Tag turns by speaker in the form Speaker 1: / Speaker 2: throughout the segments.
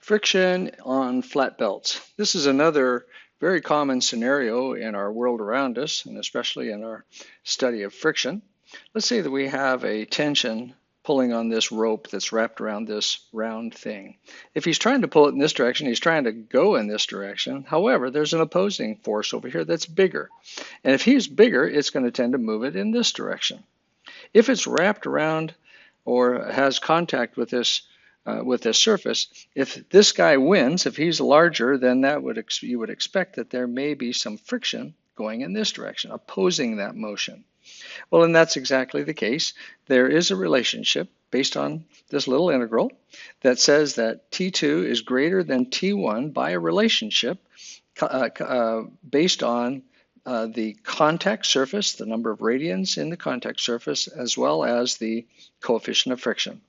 Speaker 1: Friction on flat belts. This is another very common scenario in our world around us, and especially in our study of friction. Let's say that we have a tension pulling on this rope that's wrapped around this round thing. If he's trying to pull it in this direction, he's trying to go in this direction. However, there's an opposing force over here that's bigger. And if he's bigger, it's going to tend to move it in this direction. If it's wrapped around or has contact with this surface, if this guy wins, if he's larger, then you would expect that there may be some friction going in this direction, opposing that motion. Well, and that's exactly the case. There is a relationship based on this little integral that says that T2 is greater than T1 by a relationship based on the contact surface, the number of radians in the contact surface, as well as the coefficient of friction.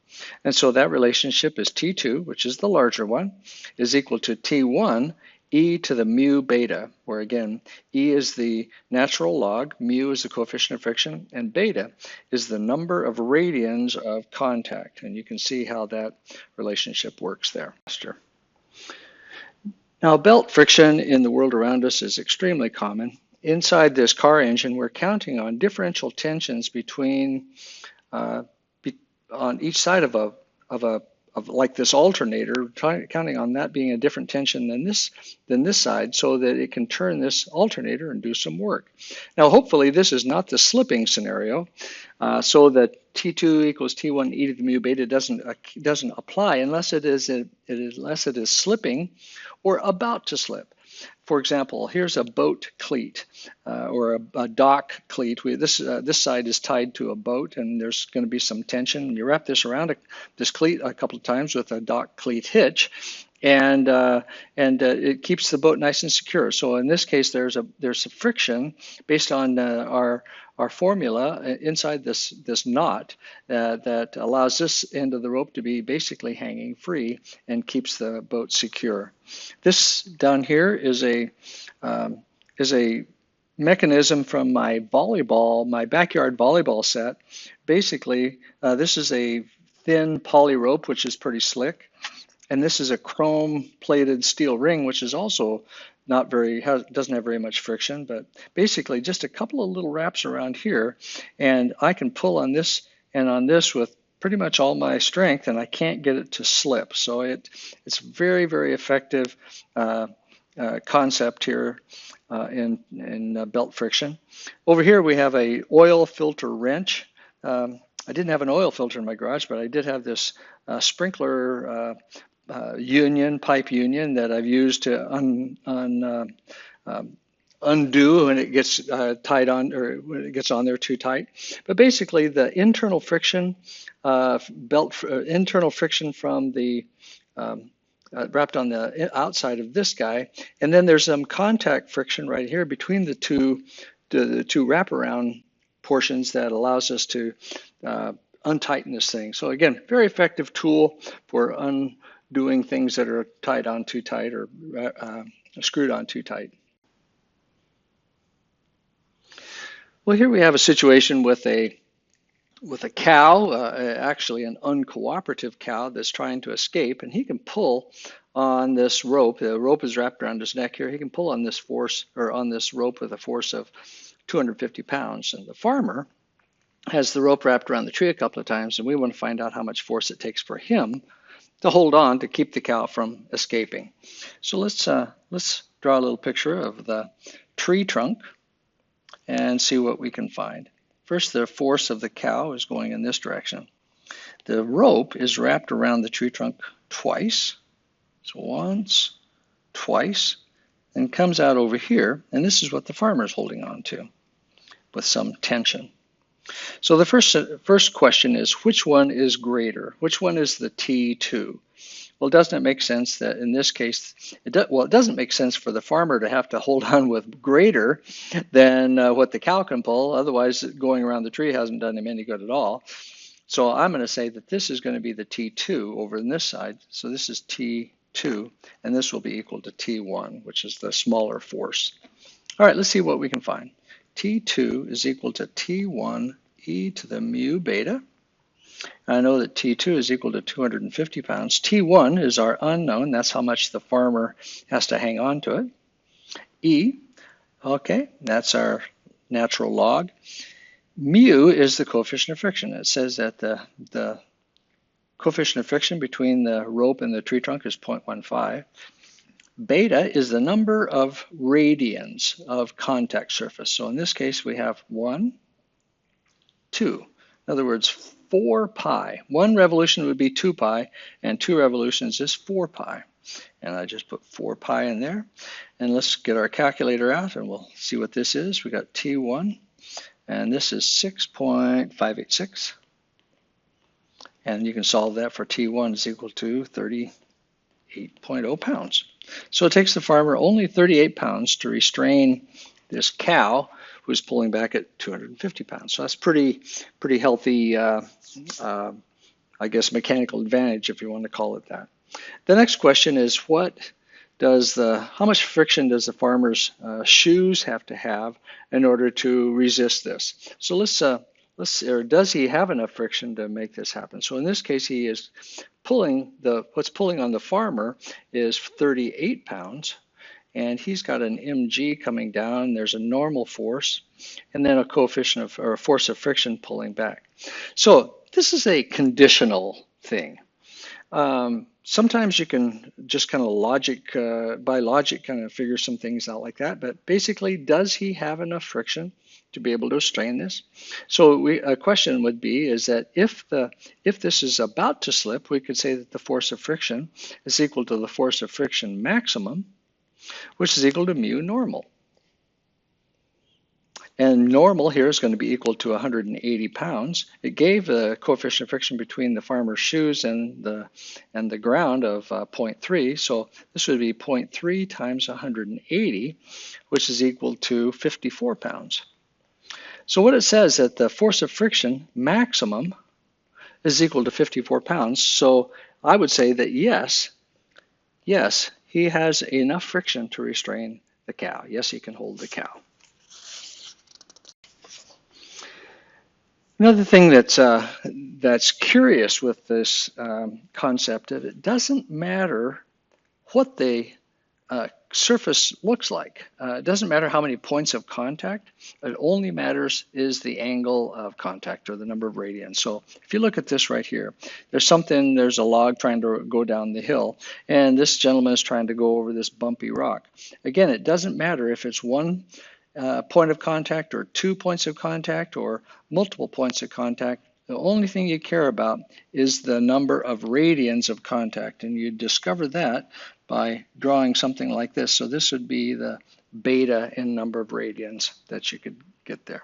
Speaker 1: And so that relationship is T2, which is the larger one, is equal to T1 e to the mu beta, where again, e is the natural log, mu is the coefficient of friction, and beta is the number of radians of contact. And you can see how that relationship works there. Now, belt friction in the world around us is extremely common. Inside this car engine, we're counting on differential tensions between on each side of like this alternator, counting on that being a different tension than this side, so that it can turn this alternator and do some work. Now, hopefully, this is not the slipping scenario, so that T2 equals T1 e to the mu beta doesn't apply unless it is slipping or about to slip. For example, here's a boat cleat or a dock cleat. This side is tied to a boat, and there's going to be some tension. You wrap this around this cleat a couple of times with a dock cleat hitch, and it keeps the boat nice and secure. So in this case, there's a friction based on our formula inside this knot that allows this end of the rope to be basically hanging free and keeps the boat secure. This down here is a mechanism from my backyard volleyball set. Basically, this is a thin poly rope, which is pretty slick. And this is a chrome-plated steel ring, which is also doesn't have very much friction, but basically just a couple of little wraps around here, and I can pull on this and on this with pretty much all my strength, and I can't get it to slip. So it's very, very effective concept here in belt friction. Over here we have a oil filter wrench. I didn't have an oil filter in my garage, but I did have this sprinkler pipe union that I've used to undo when it gets tied on, or when it gets on there too tight. But basically, the internal friction internal friction from the wrapped on the outside of this guy, and then there's some contact friction right here between the two wraparound portions that allows us to untighten this thing. So again, very effective tool for undoing things that are tied on too tight or screwed on too tight. Well, here we have a situation with a cow, actually an uncooperative cow that's trying to escape, and he can pull on this rope. The rope is wrapped around his neck here. He can pull on this rope with a force of 250 pounds, and the farmer has the rope wrapped around the tree a couple of times, and we want to find out how much force it takes for him to hold on to keep the cow from escaping. So let's draw a little picture of the tree trunk and see what we can find. First, the force of the cow is going in this direction. The rope is wrapped around the tree trunk twice. So once, twice, and comes out over here, and this is what the farmer is holding on to with some tension. So the first question is, which one is greater? Which one is the T2? Well, doesn't it make sense that in this case, it doesn't make sense for the farmer to have to hold on with greater than what the cow can pull. Otherwise, going around the tree hasn't done him any good at all. So I'm going to say that this is going to be the T2 over on this side. So this is T2, and this will be equal to T1, which is the smaller force. All right, let's see what we can find. T2 is equal to T1 e to the mu beta. I know that T2 is equal to 250 pounds. T1 is our unknown. That's how much the farmer has to hang on to it. E, okay, that's our natural log. Mu is the coefficient of friction. It says that the coefficient of friction between the rope and the tree trunk is 0.15. Beta is the number of radians of contact surface. So in this case, we have 1, 2. In other words, 4 pi. 1 revolution would be 2 pi, and 2 revolutions is 4 pi. And I just put 4 pi in there. And let's get our calculator out, and we'll see what this is. We got T1, and this is 6.586. And you can solve that for T1 is equal to 38.0 pounds. So it takes the farmer only 38 pounds to restrain this cow who's pulling back at 250 pounds. So that's pretty healthy, I guess, mechanical advantage, if you want to call it that. The next question is, how much friction does the farmer's shoes have to have in order to resist this? So or does he have enough friction to make this happen? So in this case, he is pulling what's pulling on the farmer is 38 pounds, and he's got an mg coming down. There's a normal force, and then a coefficient of, or a force of friction pulling back. So this is a conditional thing. Sometimes you can just kind of by logic kind of figure some things out like that, but basically, does he have enough friction to be able to strain this? So a question would be is that if this is about to slip, we could say that the force of friction is equal to the force of friction maximum, which is equal to mu normal. And normal here is going to be equal to 180 pounds. It gave the coefficient of friction between the farmer's shoes and the ground of 0.3. So this would be 0.3 times 180, which is equal to 54 pounds. So what it says that the force of friction maximum is equal to 54 pounds. So I would say that yes, he has enough friction to restrain the cow. Yes, he can hold the cow. Another thing that's curious with this concept is it doesn't matter what the surface looks like. It doesn't matter how many points of contact. It only matters is the angle of contact, or the number of radians. So if you look at this right here, there's a log trying to go down the hill, and this gentleman is trying to go over this bumpy rock. Again, it doesn't matter if it's one point of contact or 2 points of contact or multiple points of contact. The only thing you care about is the number of radians of contact, and you discover that by drawing something like this. So this would be the beta in number of radians that you could get there.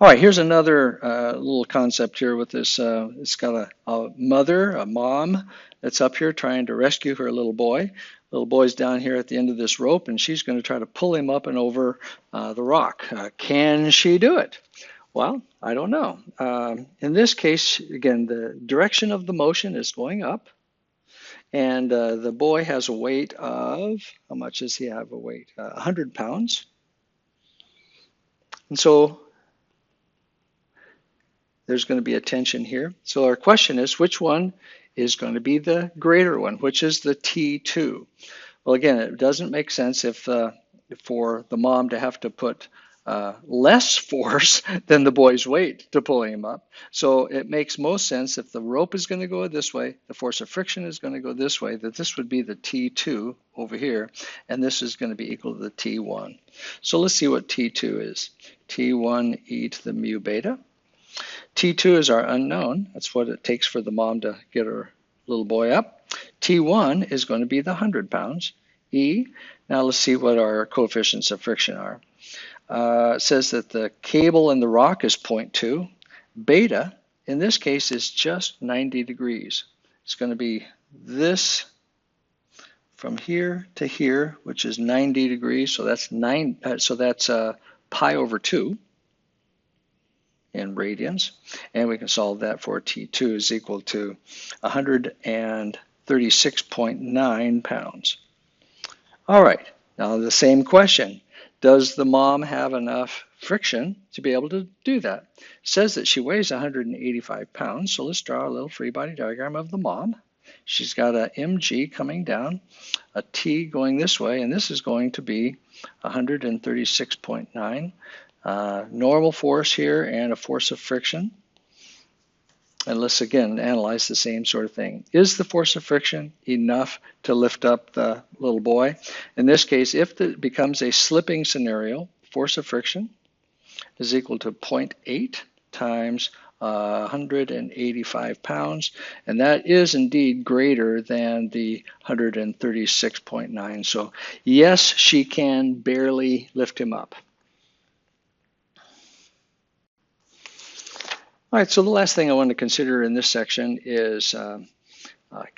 Speaker 1: All right, here's another little concept here with this. It's got a mom, that's up here trying to rescue her little boy. Little boy's down here at the end of this rope, and she's going to try to pull him up and over the rock. Can she do it? Well, I don't know. In this case, again, the direction of the motion is going up, and the boy has a weight of, how much does he have a weight? 100 pounds. And so there's going to be a tension here. So our question is, which one is going to be the greater one, which is the T2? Well, again, it doesn't make sense if for the mom to have to put less force than the boy's weight to pull him up. So it makes most sense if the rope is going to go this way, the force of friction is going to go this way, that this would be the T2 over here, and this is going to be equal to the T1. So let's see what T2 is. T1 e to the mu beta. T2 is our unknown. That's what it takes for the mom to get her little boy up. T1 is going to be the 100 pounds. E. Now let's see what our coefficients of friction are. It says that the cable in the rock is 0.2. Beta, in this case, is just 90 degrees. It's going to be this from here to here, which is 90 degrees. So that's pi over 2 in radians. And we can solve that for T2 is equal to 136.9 pounds. All right, now the same question. Does the mom have enough friction to be able to do that. It says that she weighs 185 pounds, so let's draw a little free body diagram of the mom. She's got a mg coming down, a t going this way, and this is going to be 136.9. Normal force here and a force of friction. And let's again analyze the same sort of thing. Is the force of friction enough to lift up the little boy? In this case, if it becomes a slipping scenario, force of friction is equal to 0.8 times 185 pounds, and that is indeed greater than the 136.9. So yes, she can barely lift him up. All right, so the last thing I want to consider in this section is kind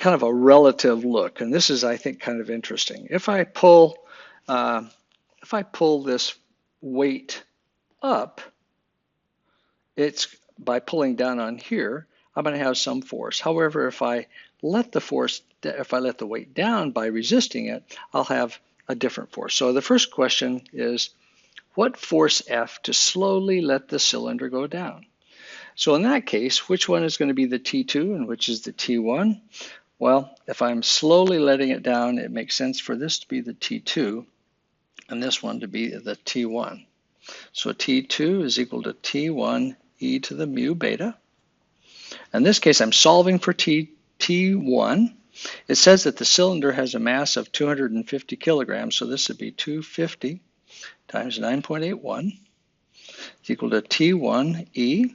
Speaker 1: of a relative look, and this is, I think, kind of interesting. If I pull this weight up, it's by pulling down on here, I'm going to have some force. However, if I let the weight down by resisting it, I'll have a different force. So the first question is, what force F to slowly let the cylinder go down? So in that case, which one is going to be the T2 and which is the T1? Well, if I'm slowly letting it down, it makes sense for this to be the T2 and this one to be the T1. So T2 is equal to T1 e to the mu beta. In this case, I'm solving for T1. It says that the cylinder has a mass of 250 kilograms, so this would be 250 times 9.81 is equal to T1 e.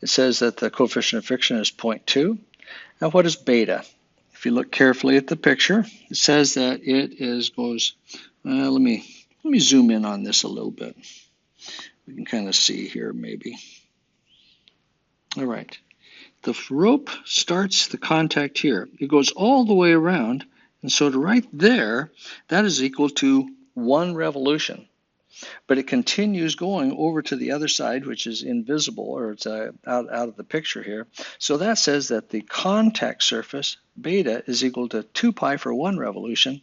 Speaker 1: It says that the coefficient of friction is 0.2. Now what is beta? If you look carefully at the picture, it says that it goes, let me zoom in on this a little bit. We can kind of see here maybe. All right, the rope starts the contact here. It goes all the way around, and so to right there, that is equal to 1 revolution. But it continues going over to the other side, which is invisible, or it's out of the picture here. So that says that the contact surface, beta, is equal to 2 pi for 1 revolution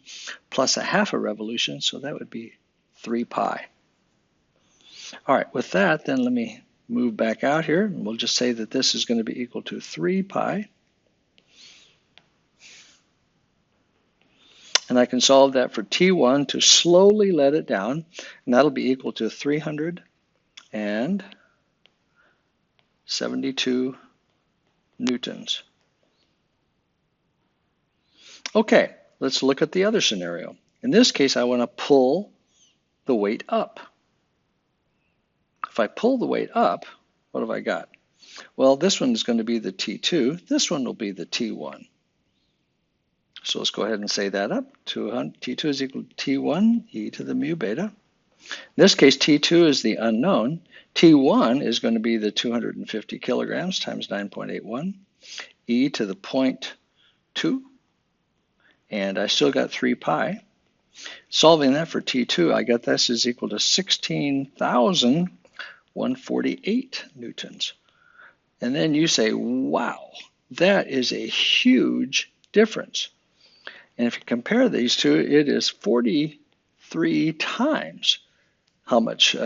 Speaker 1: plus a half a revolution, so that would be 3 pi. All right, with that, then let me move back out here, and we'll just say that this is going to be equal to 3 pi. And I can solve that for T1 to slowly let it down, and that'll be equal to 372 newtons. Okay, let's look at the other scenario. In this case, I want to pull the weight up. If I pull the weight up, what have I got? Well, this one is going to be the T2. This one will be the T1. So let's go ahead and say that up. T2 is equal to T1 e to the mu beta. In this case, T2 is the unknown. T1 is going to be the 250 kilograms times 9.81 e to the 0.2. And I still got 3 pi. Solving that for T2, I got this is equal to 16,148 newtons. And then you say, wow, that is a huge difference. And if you compare these two, it is 43 times how much,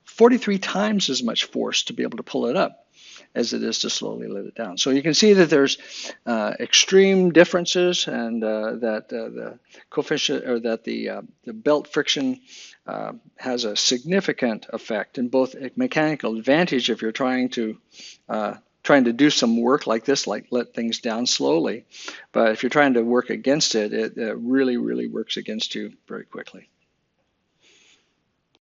Speaker 1: 43 times as much force to be able to pull it up as it is to slowly let it down. So you can see that there's extreme differences, and that the coefficient, or that the belt friction has a significant effect, in both a mechanical advantage if you're trying to do some work like this, like let things down slowly. But if you're trying to work against it, it really, really works against you very quickly.